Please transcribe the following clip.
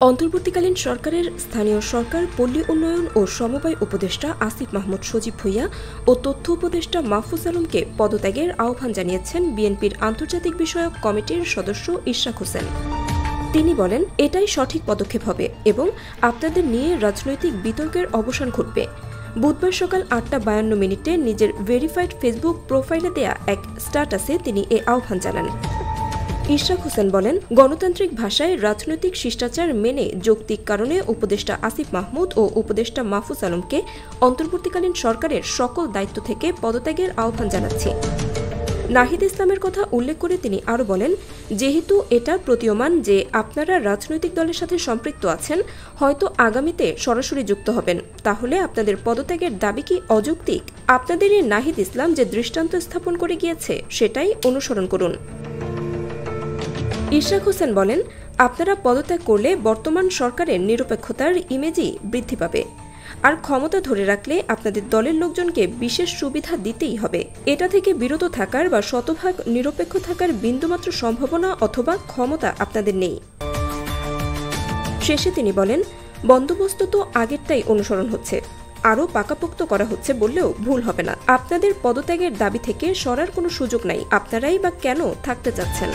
অন্তর্বর্তীকালীন সরকারের স্থানীয় সরকার, পল্লী উন্নয়ন ও সমবায় উপদেষ্টা আসিফ মাহমুদ সজীব ভূঁইয়া ও তথ্য উপদেষ্টা মাহফুজ আলমকে পদত্যাগের আহ্বান জানিয়েছেন বিএনপির আন্তর্জাতিক বিষয়ক কমিটির সদস্য ইশরাক হোসেন। তিনি বলেন, এটাই সঠিক পদক্ষেপ হবে এবং আপনাদের নিয়ে রাজনৈতিক বিতর্কের অবসান ঘটবে। বুধবার সকাল ৮টা ৫২ নিজের ভেরিফাইড ফেসবুক প্রোফাইলে দেয়া এক স্ট্যাটাসে তিনি এ আহ্বান জানান। ইশরাক হোসেন বলেন, গণতান্ত্রিক ভাষায় রাজনৈতিক শিষ্টাচার মেনে যৌক্তিক কারণে উপদেষ্টা আসিফ মাহমুদ ও উপদেষ্টা মাহফুজ আলমকে অন্তর্বর্তীকালীন সরকারের সকল দায়িত্ব থেকে পদত্যাগের আহ্বান জানাচ্ছি। নাহিদ ইসলামের কথা উল্লেখ করে তিনি আরও বলেন, যেহেতু এটা প্রতীয়মান যে আপনারা রাজনৈতিক দলের সাথে সম্পৃক্ত আছেন, হয়তো আগামীতে সরাসরি যুক্ত হবেন, তাহলে আপনাদের পদত্যাগের দাবি কি অযৌক্তিক? আপনাদের এই নাহিদ ইসলাম যে দৃষ্টান্ত স্থাপন করে গিয়েছে সেটাই অনুসরণ করুন। ইশরাক হোসেন বলেন, আপনারা পদত্যাগ করলে বর্তমান সরকারের নিরপেক্ষতার ইমেজই বৃদ্ধি পাবে, আর ক্ষমতা ধরে রাখলে আপনাদের দলের লোকজনকে বিশেষ সুবিধা দিতেই হবে। এটা থেকে বিরত থাকার বা শতভাগ নিরপেক্ষ থাকার বিন্দুমাত্র সম্ভাবনা অথবা ক্ষমতা আপনাদের নেই। শেষে তিনি বলেন, বন্দোবস্ত তো আগেরটাই অনুসরণ হচ্ছে, আরও পাকাপোক্ত করা হচ্ছে বললেও ভুল হবে না। আপনাদের পদত্যাগের দাবি থেকে সরার কোনো সুযোগ নাই, আপনারাই বা কেন থাকতে চাচ্ছেন?